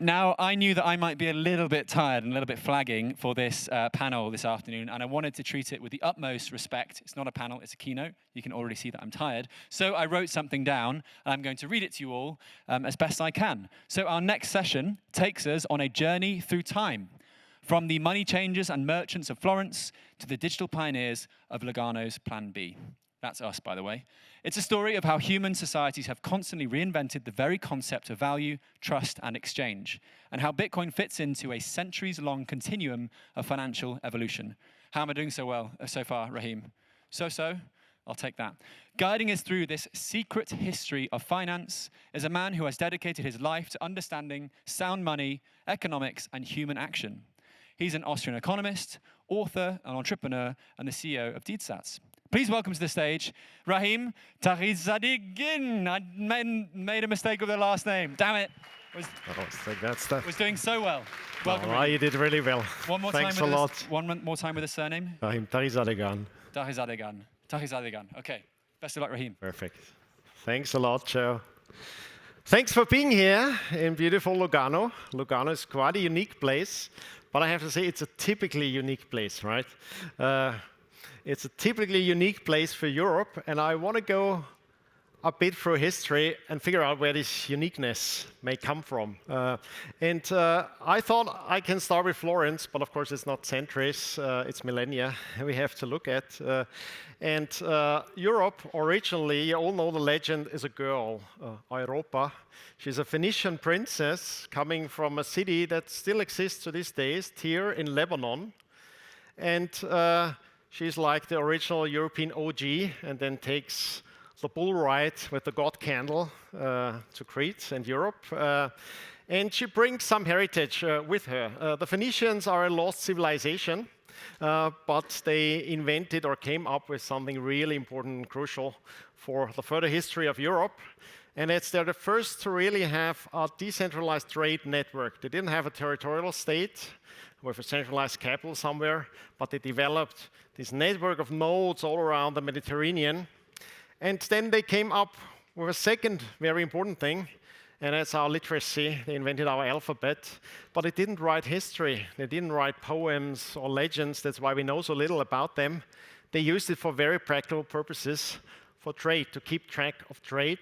Now, I knew that I might be a little bit tired and a little bit flagging for this panel this afternoon, and I wanted to treat it with the utmost respect. It's not a panel, it's a keynote. You can already see that I'm tired. So I wrote something down, and I'm going to read it to you all as best I can. So our next session takes us on a journey through time, from the money changers and merchants of Florence to the digital pioneers of Lugano's Plan B. That's us, by the way. It's a story of how human societies have constantly reinvented the very concept of value, trust, and exchange, and how Bitcoin fits into a centuries-long continuum of financial evolution. How am I doing so far, Rahim? So? I'll take that. Guiding us through this secret history of finance is a man who has dedicated his life to understanding sound money, economics, and human action. He's an Austrian economist, author, an entrepreneur, and the CEO of Deedsats. Please welcome to the stage, Rahim Taghizadegan. I made a mistake with the last name. Damn it. Was doing so well. Welcome. Oh, you did really well. One more Thanks time a lot. One more time with the surname. Rahim Taghizadegan. Taghizadegan. Okay. Best of luck, Rahim. Perfect. Thanks a lot, Joe. Thanks for being here in beautiful Lugano. Lugano is quite a unique place, but I have to say it's a typically unique place, right? It's a typically unique place for Europe, and I want to go a bit through history and figure out where this uniqueness may come from. I thought I can start with Florence, but of course it's not centuries, it's millennia we have to look at. Europe, originally, you all know the legend, is a girl, Europa. She's a Phoenician princess coming from a city that still exists to this day, Tyre in Lebanon. And she's like the original European OG, and then takes the bull ride with the god candle to Crete and Europe. And she brings some heritage with her. The Phoenicians are a lost civilization, but they invented or came up with something really important and crucial for the further history of Europe. And they're the first to really have a decentralized trade network. They didn't have a territorial state with a centralized capital somewhere, but they developed this network of nodes all around the Mediterranean. And then they came up with a second very important thing, and that's our literacy. They invented our alphabet, but they didn't write history. They didn't write poems or legends. That's why we know so little about them. They used it for very practical purposes, for trade, to keep track of trade.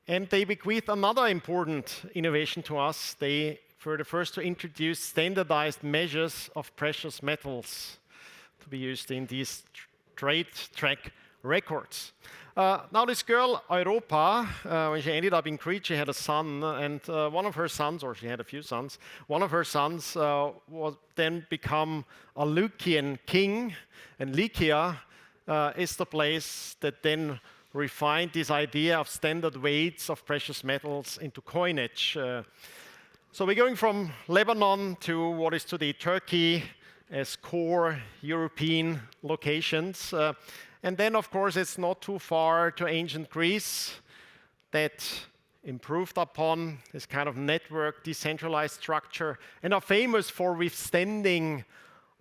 And they bequeathed another important innovation to us. They were the first to introduce standardized measures of precious metals to be used in these trade track records. Now this girl, Europa, when she ended up in Crete, she had a son, and one of her sons, or she had a few sons, one of her sons was then become a Lycian king, and Lycia is the place that then refined this idea of standard weights of precious metals into coinage. So we're going from Lebanon to what is today Turkey as core European locations. And then, of course, it's not too far to ancient Greece that improved upon this kind of network, decentralized structure, and are famous for withstanding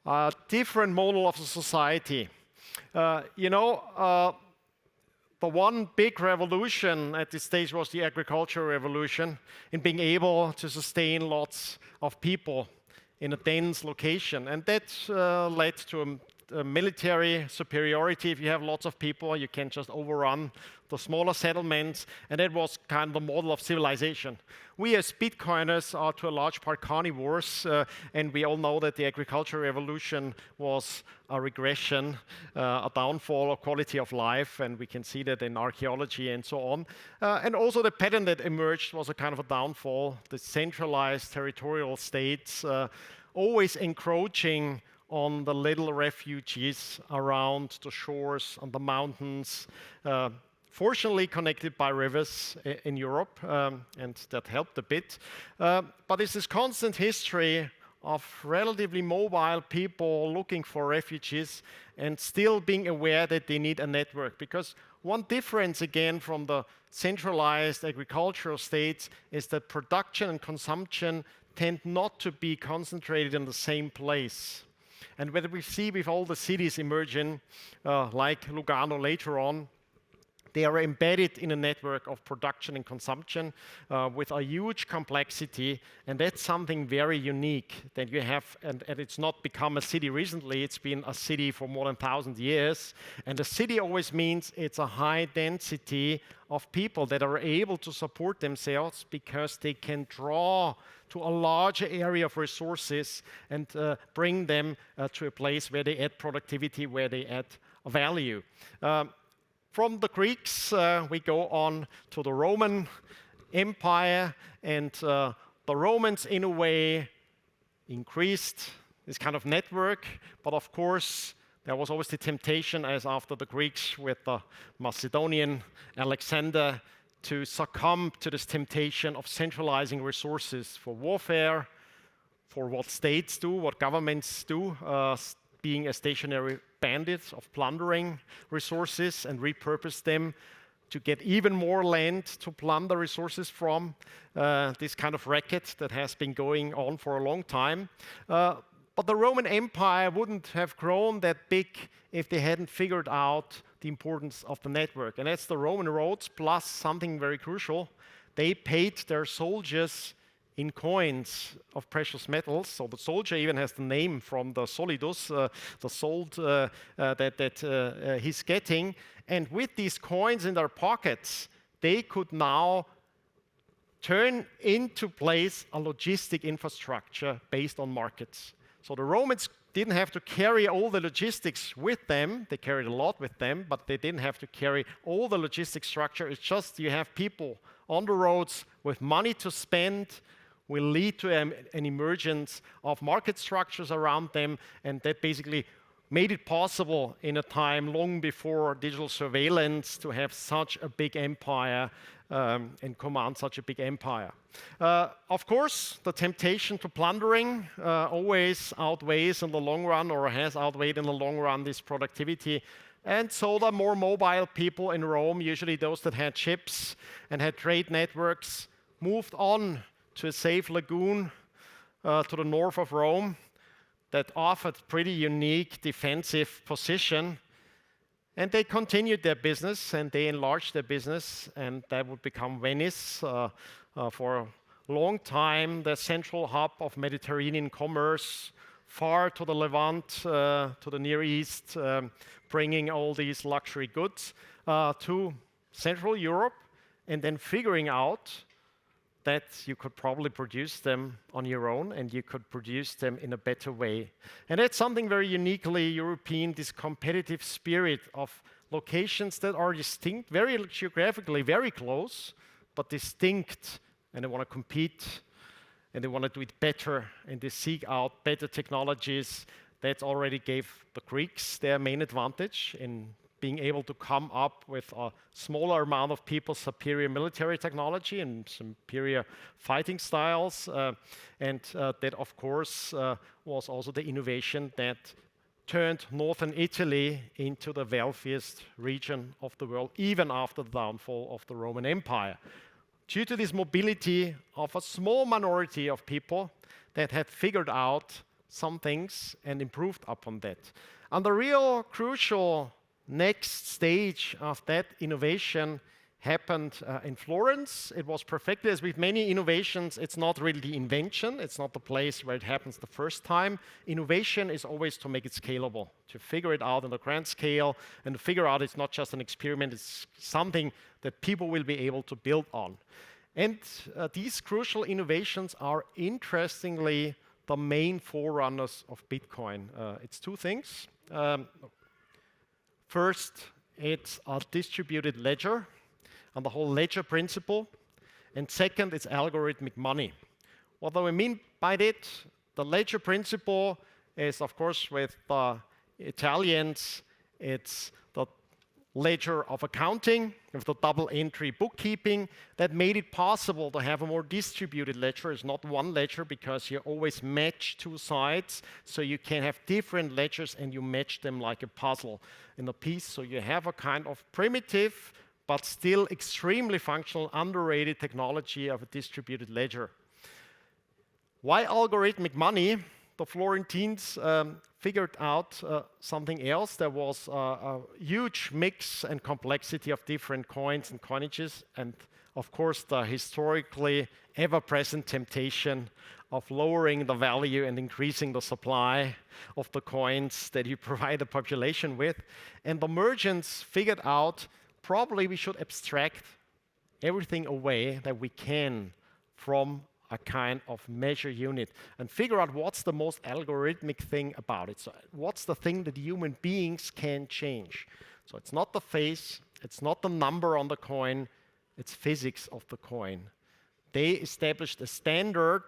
a different model of the society. The one big revolution at this stage was the agricultural revolution, in being able to sustain lots of people in a dense location. And that led to a military superiority. If you have lots of people, you can just overrun the smaller settlements, and that was kind of the model of civilization. We as Bitcoiners are to a large part carnivores, and we all know that the agricultural revolution was a regression, a downfall of quality of life, and we can see that in archaeology and so on. And also the pattern that emerged was a kind of a downfall, the centralized territorial states always encroaching on the little refugees around the shores, on the mountains, fortunately connected by rivers in Europe, and that helped a bit. But it's this constant history of relatively mobile people looking for refugees and still being aware that they need a network. Because one difference, again, from the centralized agricultural states is that production and consumption tend not to be concentrated in the same place. And what we see with all the cities emerging, like Lugano later on, They are embedded in a network of production and consumption with a huge complexity, and that's something very unique that you have, and it's not become a city recently, it's been a city for more than 1,000 years. And a city always means it's a high density of people that are able to support themselves because they can draw to a larger area of resources and bring them to a place where they add productivity, where they add value. From the Greeks, we go on to the Roman Empire, and the Romans, in a way, increased this kind of network. But of course, there was always the temptation, as after the Greeks with the Macedonian Alexander, to succumb to this temptation of centralizing resources for warfare, for what states do, what governments do, being a stationary bandit of plundering resources and repurpose them to get even more land to plunder resources from. This kind of racket that has been going on for a long time. But the Roman Empire wouldn't have grown that big if they hadn't figured out the importance of the network. And that's the Roman roads, plus something very crucial. They paid their soldiers in coins of precious metals. So the soldier even has the name from the solidus, the sold that he's getting. And with these coins in their pockets, they could now turn into place a logistic infrastructure based on markets. So the Romans didn't have to carry all the logistics with them. They carried a lot with them, but they didn't have to carry all the logistic structure. It's just you have people on the roads with money to spend, will lead to an emergence of market structures around them, and that basically made it possible in a time long before digital surveillance to have such a big empire and command such a big empire. Of course, the temptation to plundering always outweighs in the long run, or has outweighed in the long run, this productivity. And so the more mobile people in Rome, usually those that had ships and had trade networks, moved on to a safe lagoon to the north of Rome that offered pretty unique defensive position. And they continued their business, and they enlarged their business, and that would become Venice for a long time, the central hub of Mediterranean commerce, far to the Levant, to the Near East, bringing all these luxury goods to Central Europe, and then figuring out that you could probably produce them on your own, and you could produce them in a better way. And that's something very uniquely European, this competitive spirit of locations that are distinct, very geographically very close, but distinct, and they want to compete, and they want to do it better, and they seek out better technologies. That already gave the Greeks their main advantage in being able to come up with a smaller amount of people, superior military technology and superior fighting styles. And that, of course, was also the innovation that turned northern Italy into the wealthiest region of the world, even after the downfall of the Roman Empire. Due to this mobility of a small minority of people that had figured out some things and improved upon that. And the real crucial next stage of that innovation happened in Florence. It was perfected. As with many innovations, it's not really the invention. It's not the place where it happens the first time. Innovation is always to make it scalable, to figure it out on a grand scale, and to figure out it's not just an experiment, it's something that people will be able to build on. And these crucial innovations are interestingly the main forerunners of Bitcoin. It's two things. First, it's a distributed ledger and the whole ledger principle. And second, it's algorithmic money. What do I mean by that? The ledger principle is, of course, with the Italians, it's the ledger of accounting, with the double entry bookkeeping, that made it possible to have a more distributed ledger. It's not one ledger because you always match two sides, so you can have different ledgers and you match them like a puzzle in a piece. So you have a kind of primitive, but still extremely functional, underrated technology of a distributed ledger. Why algorithmic money? The Florentines figured out something else. There was a huge mix and complexity of different coins and coinages, and of course the historically ever-present temptation of lowering the value and increasing the supply of the coins that you provide the population with. And the merchants figured out probably we should abstract everything away that we can from a kind of measure unit and figure out what's the most algorithmic thing about it. So what's the thing that human beings can change? So it's not the face, it's not the number on the coin, it's physics of the coin. They established a standard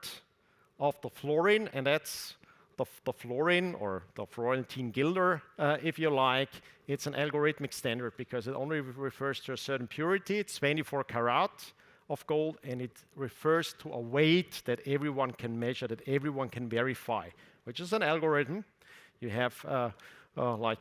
of the florin, and that's the florin, or the Florentine Guilder, if you like. It's an algorithmic standard because it only refers to a certain purity. It's 24 karat of gold, and it refers to a weight that everyone can measure, that everyone can verify, which is an algorithm. You have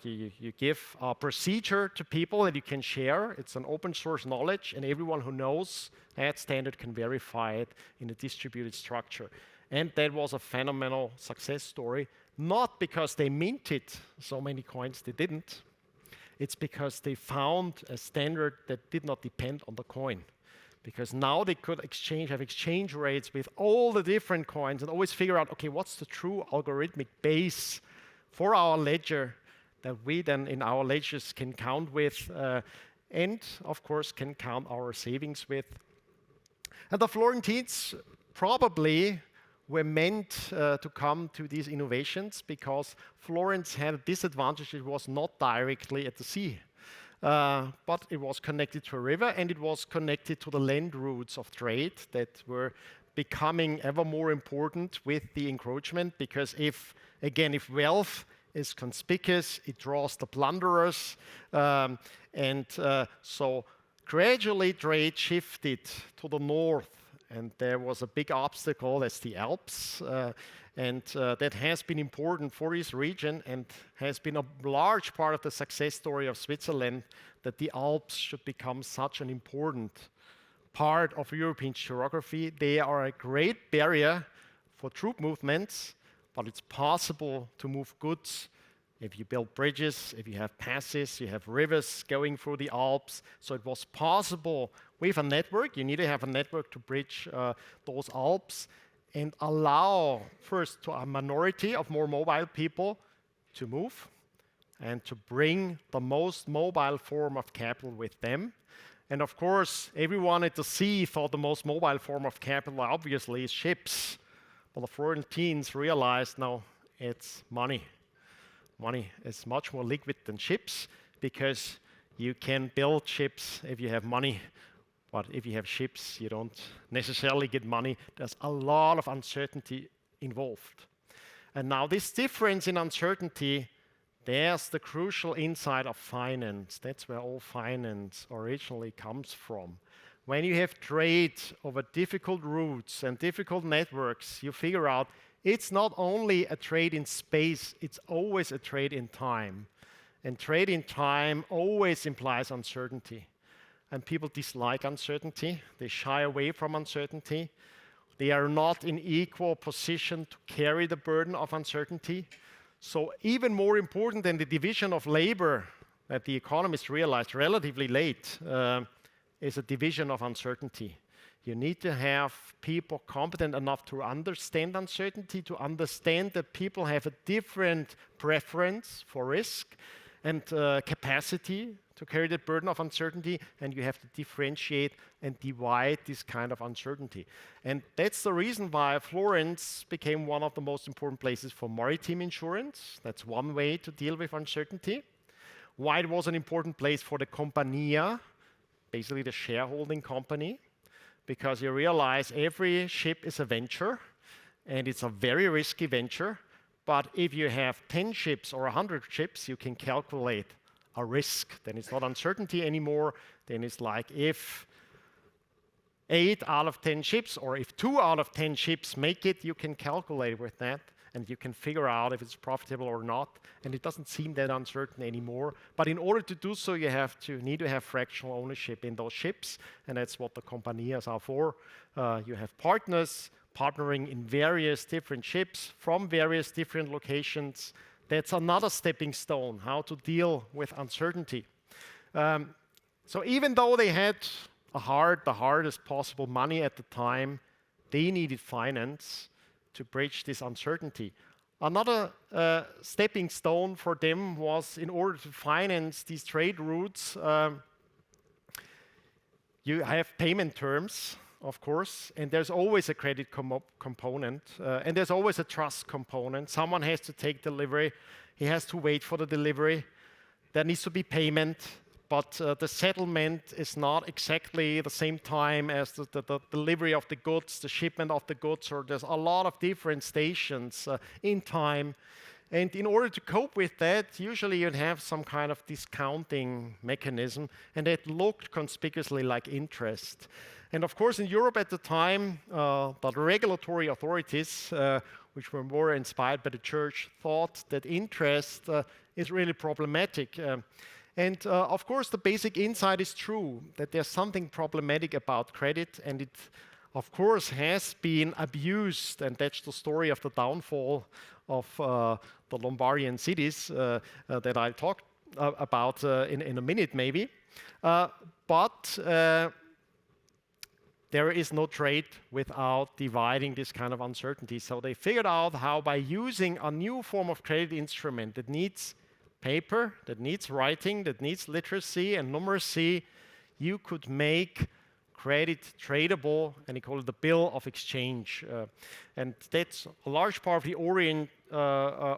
you give a procedure to people that you can share. It's an open source knowledge, and everyone who knows that standard can verify it in a distributed structure. And that was a phenomenal success story, not because they minted so many coins, they didn't. It's because they found a standard that did not depend on the coin. Because now they could have exchange rates with all the different coins and always figure out, okay, what's the true algorithmic base for our ledger that we then in our ledgers can count with, and of course can count our savings with. And the Florentines probably were meant to come to these innovations because Florence had a disadvantage. It was not directly at the sea, but it was connected to a river, and it was connected to the land routes of trade that were becoming ever more important with the encroachment, because if wealth is conspicuous, it draws the plunderers, so gradually trade shifted to the north. And there was a big obstacle, that's the Alps, and that has been important for this region and has been a large part of the success story of Switzerland, that the Alps should become such an important part of European geography. They are a great barrier for troop movements, but it's possible to move goods if you build bridges, if you have passes, you have rivers going through the Alps. So it was possible with a network. You need to have a network to bridge those Alps and allow first to a minority of more mobile people to move and to bring the most mobile form of capital with them. And of course, everyone at the sea thought the most mobile form of capital obviously is ships. But the Florentines realized, no, it's money. Money is much more liquid than ships, because you can build ships if you have money, but if you have ships, you don't necessarily get money. There's a lot of uncertainty involved. And now this difference in uncertainty, there's the crucial insight of finance. That's where all finance originally comes from. When you have trade over difficult routes and difficult networks, you figure out it's not only a trade in space, it's always a trade in time. And trade in time always implies uncertainty. And people dislike uncertainty. They shy away from uncertainty. They are not in equal position to carry the burden of uncertainty. So even more important than the division of labor that the economists realized relatively late is a division of uncertainty. You need to have people competent enough to understand uncertainty, to understand that people have a different preference for risk and capacity to carry the burden of uncertainty, and you have to differentiate and divide this kind of uncertainty. And that's the reason why Florence became one of the most important places for maritime insurance. That's one way to deal with uncertainty. Why it was an important place for the Compagnia, basically the shareholding company, because you realize every ship is a venture, and it's a very risky venture. But if you have 10 ships or 100 ships, you can calculate a risk. Then it's not uncertainty anymore. Then it's like if 8 out of 10 ships, or if 2 out of 10 ships make it, you can calculate with that, and you can figure out if it's profitable or not. And it doesn't seem that uncertain anymore. But in order to do so, you need to have fractional ownership in those ships, and that's what the companias are for. You have partners partnering in various different ships from various different locations That's another stepping stone, how to deal with uncertainty. So even though they had the hardest possible money at the time, they needed finance to bridge this uncertainty. Another stepping stone for them was, in order to finance these trade routes, you have payment terms, of course, and there's always a credit component, and there's always a trust component. Someone has to take delivery, he has to wait for the delivery, there needs to be payment, but the settlement is not exactly the same time as the delivery of the goods, the shipment of the goods, or there's a lot of different stations in time. And in order to cope with that, usually you'd have some kind of discounting mechanism, and it looked conspicuously like interest. And of course, in Europe at the time, the regulatory authorities, which were more inspired by the church, thought that interest is really problematic. And of course, the basic insight is true, that there's something problematic about credit, and it, of course, has been abused, and that's the story of the downfall of the Lombardian cities that I'll talk about in a minute, maybe. But there is no trade without dividing this kind of uncertainty. So they figured out how, by using a new form of credit instrument that needs paper, that needs writing, that needs literacy and numeracy, you could make credit tradable, and he called it the bill of exchange. And that's a large part of the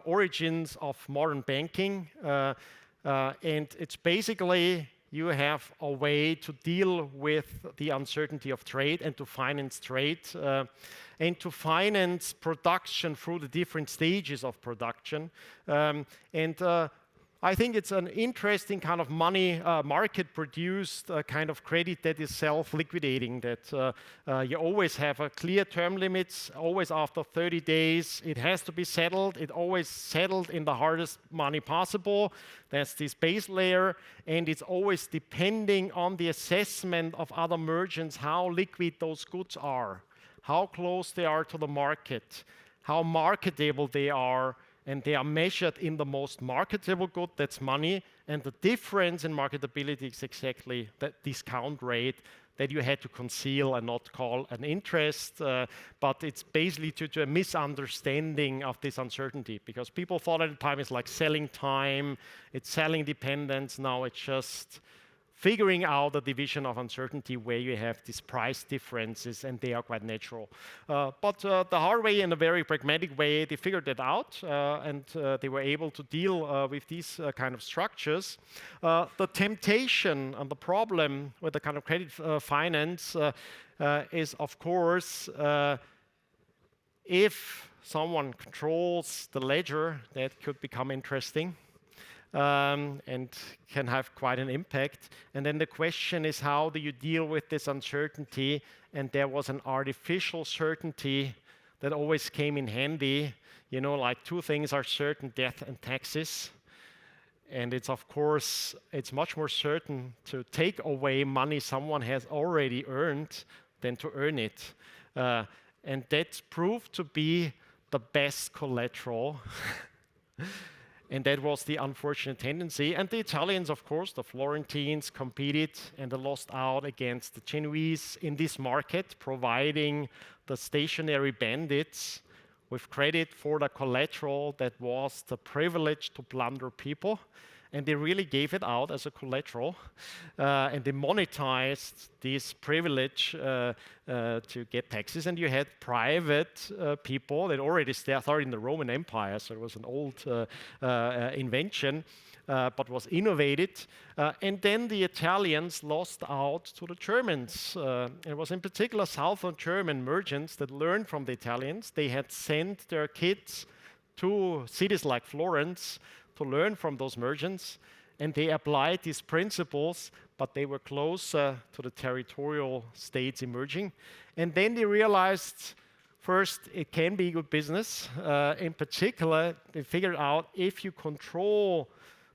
origins of modern banking. And it's basically, you have a way to deal with the uncertainty of trade and to finance trade and to finance production through the different stages of production. I think it's an interesting kind of money market-produced kind of credit that is self-liquidating, that you always have a clear term limits, always after 30 days. It has to be settled. It always settled in the hardest money possible. That's this base layer. And it's always depending on the assessment of other merchants, how liquid those goods are, how close they are to the market, how marketable they are. And they are measured in the most marketable good, that's money, and the difference in marketability is exactly that discount rate that you had to conceal and not call an interest, but it's basically due to a misunderstanding of this uncertainty, because people thought at the time it's like selling time, it's selling dependence. Now it's just figuring out the division of uncertainty where you have these price differences, and they are quite natural. But the hard way, in a very pragmatic way, they figured that out, and they were able to deal with these kind of structures. The temptation and the problem with the kind of credit finance is, of course, if someone controls the ledger, that could become interesting. And can have quite an impact. And then the question is, how do you deal with this uncertainty? And there was an artificial certainty that always came in handy. You know, like two things are certain: death and taxes. And it's, of course, it's much more certain to take away money someone has already earned than to earn it. And that's proved to be the best collateral. And that was the unfortunate tendency. And the Italians, of course, the Florentines, competed, and they lost out against the Genoese in this market, providing the stationary bandits with credit for the collateral that was the privilege to plunder people. And they really gave it out as a collateral. And they monetized this privilege to get taxes. And you had private people that already started in the Roman Empire, so it was an old invention, but was innovated. And then the Italians lost out to the Germans. It was in particular Southern German merchants that learned from the Italians. They had sent their kids to cities like Florence to learn from those merchants, and they applied these principles, but they were closer to the territorial states emerging. And then they realized, first, it can be good business. In particular, they figured out if you control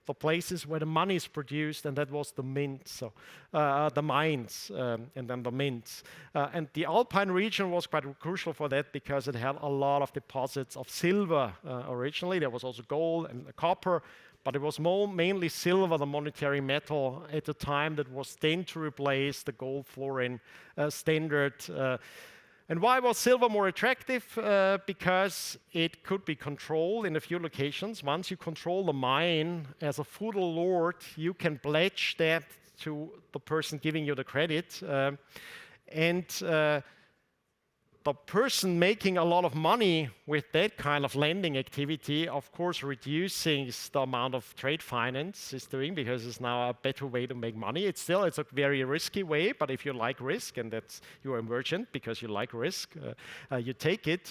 the places where the money is produced, and that was the mints, so the mines, and then the mints. And the Alpine region was quite crucial for that because it had a lot of deposits of silver originally. There was also gold and copper, but it was mainly silver, the monetary metal at the time that was then to replace the gold florin standard. And why was silver more attractive? Because it could be controlled in a few locations. Once you control the mine as a feudal lord, you can pledge that to the person giving you the credit. The person making a lot of money with that kind of lending activity, of course, reduces the amount of trade finance is doing, because it's now a better way to make money. It's a very risky way, but if you like risk, and that's you're emergent because you like risk, you take it.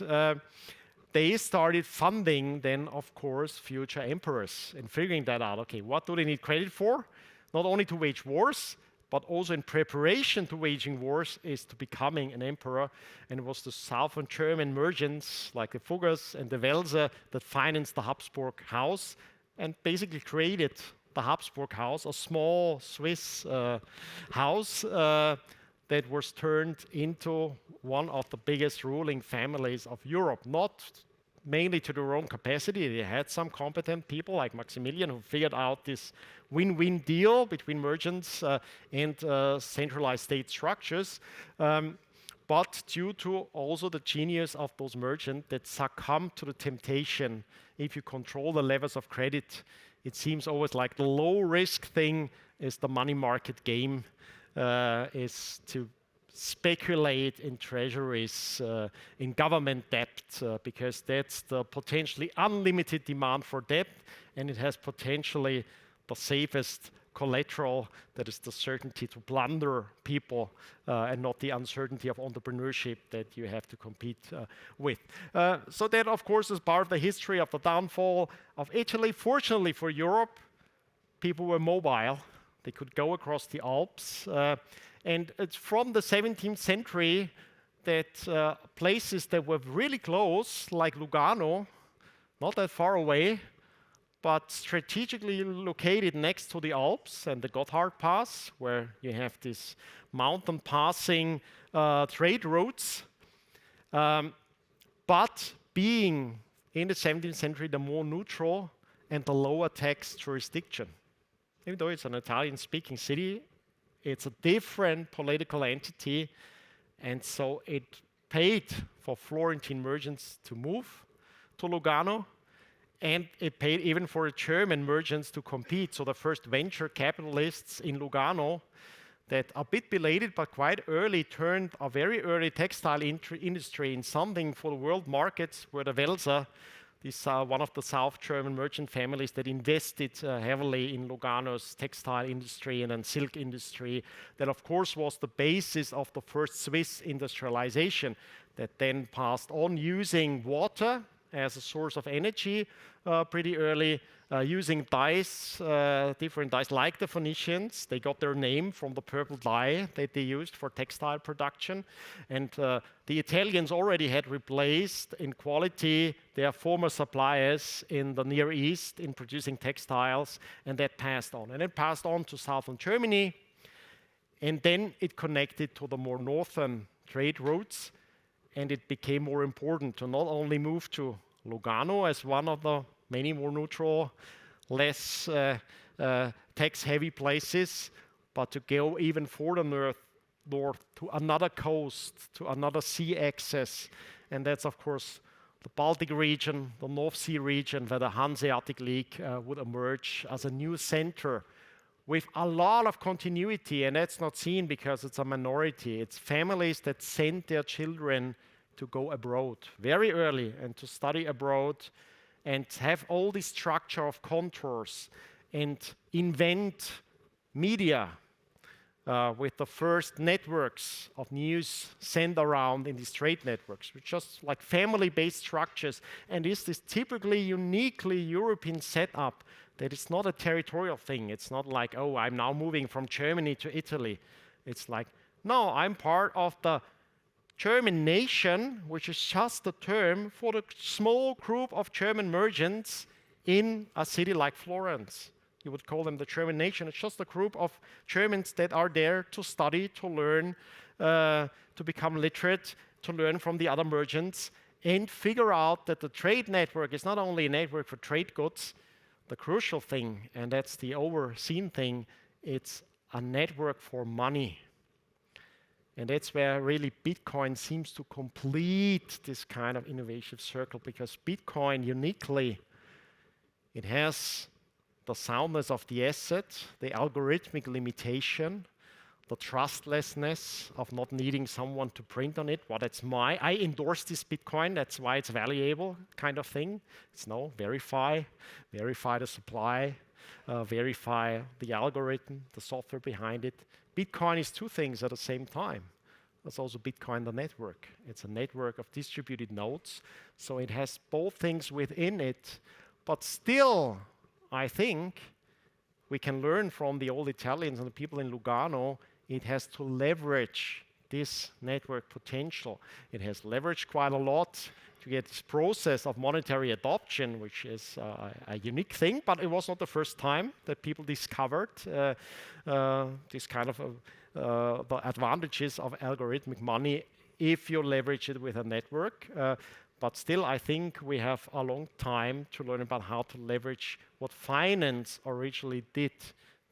They started funding then, of course, future emperors and figuring that out. Okay, what do they need credit for? Not only to wage wars, but also in preparation to waging wars is to becoming an emperor. And it was the southern German merchants like the Fuggers and the Welser that financed the Habsburg house and basically created the Habsburg house, a small Swiss house that was turned into one of the biggest ruling families of Europe. Not mainly to their own capacity. They had some competent people like Maximilian who figured out this win-win deal between merchants and centralized state structures. But due to also the genius of those merchants that succumb to the temptation, if you control the levels of credit, it seems always like the low-risk thing is the money market game, is to speculate in treasuries, in government debt, because that's the potentially unlimited demand for debt, and it has potentially the safest collateral, that is the certainty to plunder people and not the uncertainty of entrepreneurship that you have to compete with. So that, of course, is part of the history of the downfall of Italy. Fortunately for Europe, people were mobile. They could go across the Alps. And it's from the 17th century that places that were really close, like Lugano, not that far away, but strategically located next to the Alps and the Gotthard Pass, where you have these mountain passing trade routes. But being in the 17th century the more neutral and the lower tax jurisdiction. Even though it's an Italian-speaking city, it's a different political entity, and so it paid for Florentine merchants to move to Lugano, and it paid even for German merchants to compete. So the first venture capitalists in Lugano, that a bit belated but quite early, turned a very early textile industry in something for the world markets, were the Welser. These are one of the South German merchant families that invested heavily in Lugano's textile industry and then silk industry. That, of course, was the basis of the first Swiss industrialization that then passed on using water as a source of energy pretty early, using dyes, different dyes, like the Phoenicians. They got their name from the purple dye that they used for textile production. And the Italians already had replaced in quality their former suppliers in the Near East in producing textiles, and that passed on. And it passed on to southern Germany, and then it connected to the more northern trade routes, and it became more important to not only move to Lugano as one of the many more neutral, less tax-heavy places, but to go even further north to another coast, to another sea access. And that's, of course, the Baltic region, the North Sea region, where the Hanseatic League would emerge as a new center with a lot of continuity. And that's not seen because it's a minority. It's families that send their children to go abroad very early and to study abroad and have all this structure of contours and invent media with the first networks of news sent around in these trade networks, which just like family-based structures, and is this typically uniquely European setup that it's not a territorial thing. It's not like, oh, I'm now moving from Germany to Italy. It's like, no, I'm part of the German nation, which is just a term for the small group of German merchants in a city like Florence. You would call them the German nation. It's just a group of Germans that are there to study, to learn, to become literate, to learn from the other merchants, and figure out that the trade network is not only a network for trade goods, the crucial thing, and that's the overseen thing, it's a network for money. And that's where really Bitcoin seems to complete this kind of innovative circle, because Bitcoin uniquely, it has the soundness of the asset, the algorithmic limitation, the trustlessness of not needing someone to print on it. Well, I endorse this Bitcoin, that's why it's valuable kind of thing. It's verify the supply, verify the algorithm, the software behind it. Bitcoin is two things at the same time. That's also Bitcoin, the network. It's a network of distributed nodes, so it has both things within it, but still, I think we can learn from the old Italians and the people in Lugano. It has to leverage this network potential. It has leveraged quite a lot to get this process of monetary adoption, which is a unique thing, but it was not the first time that people discovered this kind of the advantages of algorithmic money if you leverage it with a network. But still, I think we have a long time to learn about how to leverage what finance originally did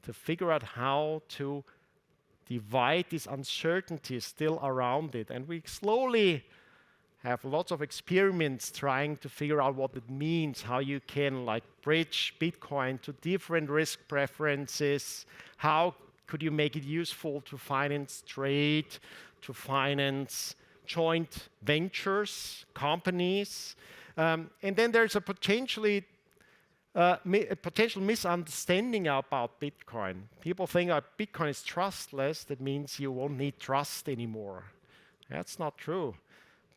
to figure out how to divide these uncertainties still around it. And we slowly have lots of experiments trying to figure out what it means, how you can bridge Bitcoin to different risk preferences, how could you make it useful to finance trade, to finance joint ventures, companies. And then there's a potential misunderstanding about Bitcoin. People think that Bitcoin is trustless, that means you won't need trust anymore. That's not true.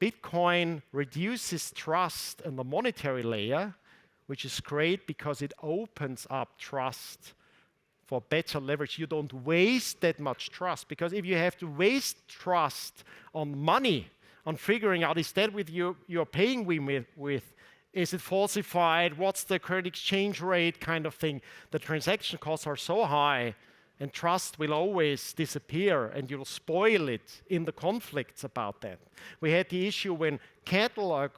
Bitcoin reduces trust in the monetary layer, which is great because it opens up trust for better leverage. You don't waste that much trust, because if you have to waste trust on money, on figuring out, is that with you're paying with, is it falsified, what's the current exchange rate kind of thing, the transaction costs are so high, and trust will always disappear, and you'll spoil it in the conflicts about that. We had the issue when cattle are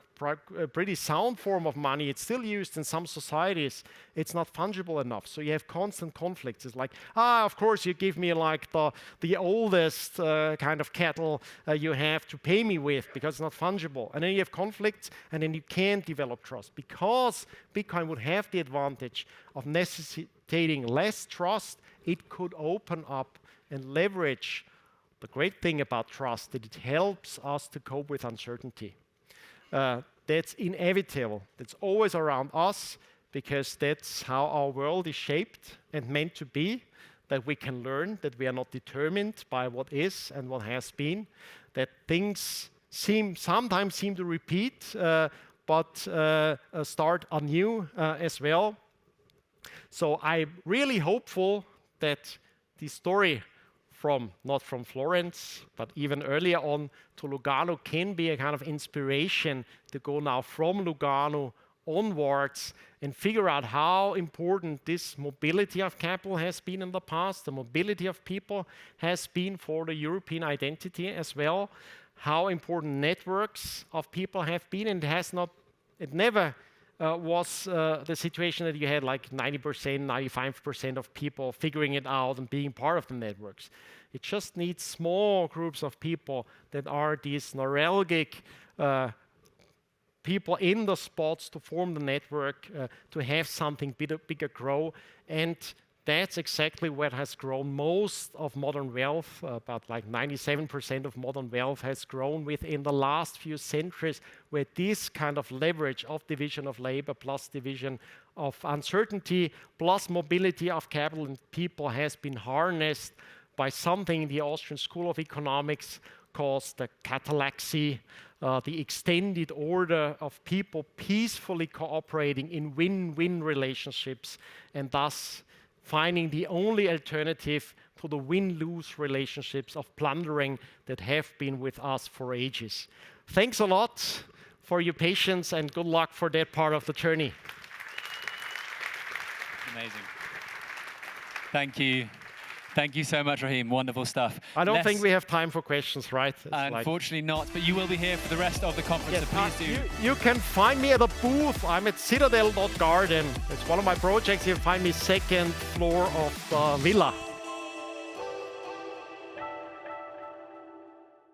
a pretty sound form of money. It's still used in some societies. It's not fungible enough, so you have constant conflicts. It's like, of course you give me the oldest kind of cattle you have to pay me with because it's not fungible. And then you have conflicts, and then you can't develop trust, because Bitcoin would have the advantage of necessitating less trust. It could open up and leverage the great thing about trust, that it helps us to cope with uncertainty. That's inevitable. That's always around us, because that's how our world is shaped and meant to be, that we can learn, that we are not determined by what is and what has been, that things sometimes seem to repeat, but start anew as well. So I'm really hopeful that the story not from Florence, but even earlier on to Lugano, can be a kind of inspiration to go now from Lugano onwards and figure out how important this mobility of capital has been in the past, the mobility of people has been for the European identity as well, how important networks of people have been, and it never was the situation that you had 90%, 95% of people figuring it out and being part of the networks. It just needs small groups of people that are these neuralgic people in the spots to form the network, to have something bigger grow. And that's exactly what has grown most of modern wealth. About 97% of modern wealth has grown within the last few centuries, where this kind of leverage of division of labor plus division of uncertainty plus mobility of capital and people has been harnessed by something the Austrian School of Economics calls the catalaxy, the extended order of people peacefully cooperating in win-win relationships, and thus finding the only alternative to the win-lose relationships of plundering that have been with us for ages. Thanks a lot for your patience, and good luck for that part of the journey. Amazing. Thank you. Thank you so much, Rahim. Wonderful stuff. I don't think we have time for questions, right? Unfortunately not, but you will be here for the rest of the conference, so please do. You can find me at a booth. I'm at citadel.garden. It's one of my projects. You'll find me second floor of the villa.